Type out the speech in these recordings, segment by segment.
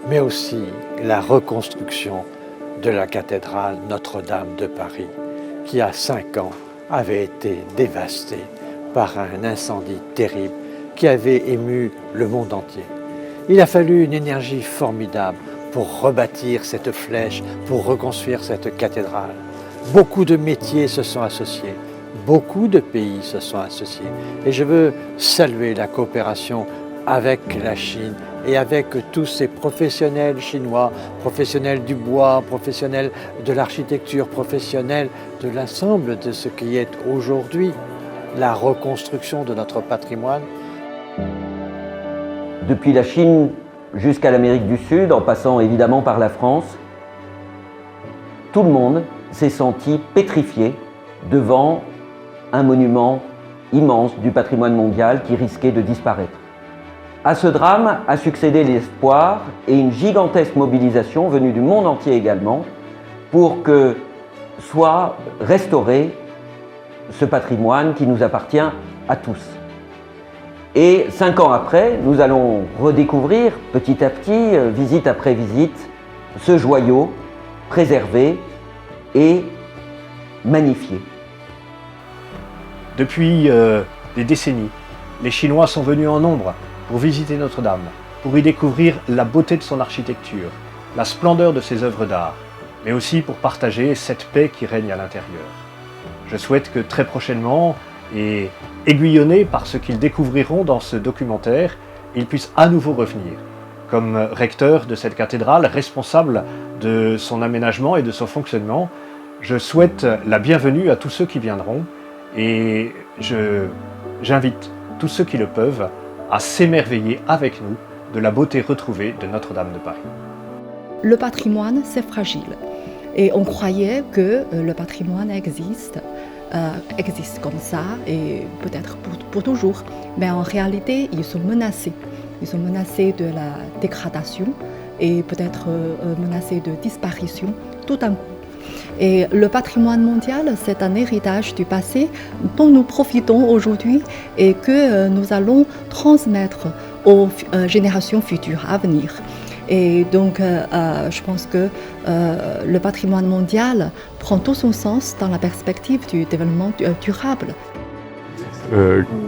mais aussi la reconstruction de la cathédrale Notre-Dame de Paris, qui à 5 ans avait été dévastée par un incendie terrible qui avait ému le monde entier. Il a fallu une énergie formidable pour rebâtir cette flèche, pour reconstruire cette cathédrale. Beaucoup de métiers se sont associés, beaucoup de pays se sont associés. Et je veux saluer la coopération avec la Chine et avec tous ces professionnels chinois, professionnels du bois, professionnels de l'architecture, professionnels de l'ensemble de ce qui est aujourd'hui la reconstruction de notre patrimoine. Depuis la Chine jusqu'à l'Amérique du Sud, en passant évidemment par la France, tout le monde s'est senti pétrifié devant un monument immense du patrimoine mondial qui risquait de disparaître. À ce drame a succédé l'espoir et une gigantesque mobilisation venue du monde entier également pour que soit restauré ce patrimoine qui nous appartient à tous. Et 5 ans après, nous allons redécouvrir petit à petit, visite après visite, ce joyau préservé et magnifié. Depuis des décennies, les Chinois sont venus en nombre pour visiter Notre-Dame, pour y découvrir la beauté de son architecture, la splendeur de ses œuvres d'art, mais aussi pour partager cette paix qui règne à l'intérieur. Je souhaite que très prochainement, et aiguillonnés par ce qu'ils découvriront dans ce documentaire, ils puissent à nouveau revenir. Comme recteur de cette cathédrale, responsable de son aménagement et de son fonctionnement, je souhaite la bienvenue à tous ceux qui viendront et j'invite tous ceux qui le peuvent à s'émerveiller avec nous de la beauté retrouvée de Notre-Dame de Paris. Le patrimoine, c'est fragile. Et on croyait que le patrimoine existe comme ça et peut-être pour toujours. Mais en réalité, ils sont menacés. Ils sont menacés de la dégradation et peut-être menacés de disparition tout d'un coup. Et le patrimoine mondial, c'est un héritage du passé dont nous profitons aujourd'hui et que nous allons transmettre aux générations futures à venir. Et donc, je pense que le patrimoine mondial prend tout son sens dans la perspective du développement durable.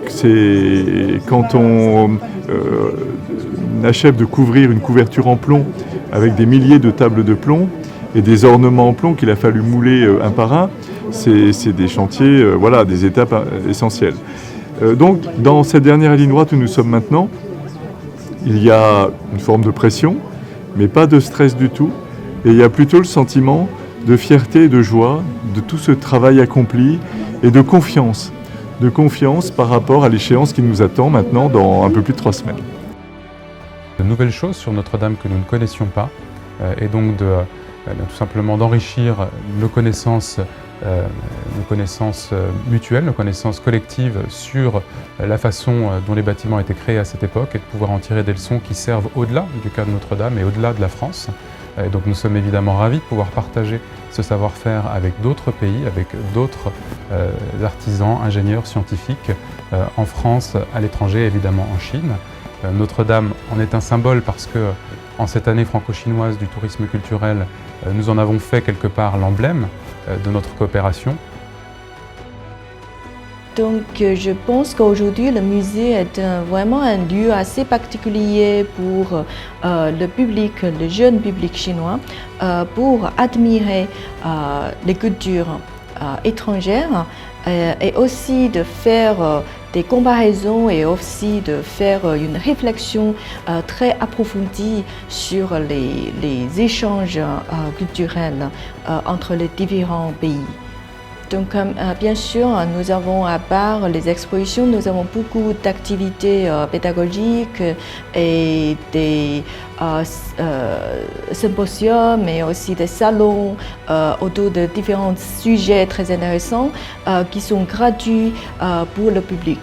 C'est quand on achève de couvrir une couverture en plomb avec des milliers de tables de plomb et des ornements en plomb qu'il a fallu mouler un par un, c'est des chantiers, voilà, des étapes essentielles. Donc, dans cette dernière ligne droite où nous sommes maintenant, il y a une forme de pression, mais pas de stress du tout. Et il y a plutôt le sentiment de fierté et de joie de tout ce travail accompli et de confiance par rapport à l'échéance qui nous attend maintenant dans un peu plus de 3 semaines. De nouvelles choses sur Notre-Dame que nous ne connaissions pas, et donc tout simplement d'enrichir nos connaissances mutuelles, nos connaissances collectives sur la façon dont les bâtiments étaient créés à cette époque et de pouvoir en tirer des leçons qui servent au-delà du cas de Notre-Dame et au-delà de la France. Et donc nous sommes évidemment ravis de pouvoir partager ce savoir-faire avec d'autres pays, avec d'autres artisans, ingénieurs, scientifiques en France, à l'étranger, évidemment en Chine. Notre-Dame en est un symbole parce que en cette année franco-chinoise du tourisme culturel, nous en avons fait quelque part l'emblème de notre coopération. Donc je pense qu'aujourd'hui le musée est vraiment un lieu assez particulier pour le public, le jeune public chinois, pour admirer les cultures étrangères et aussi de faire des comparaisons et aussi de faire une réflexion très approfondie sur les échanges culturels entre les différents pays. Donc bien sûr, nous avons à part les expositions, nous avons beaucoup d'activités pédagogiques et des symposiums et aussi des salons autour de différents sujets très intéressants qui sont gratuits pour le public.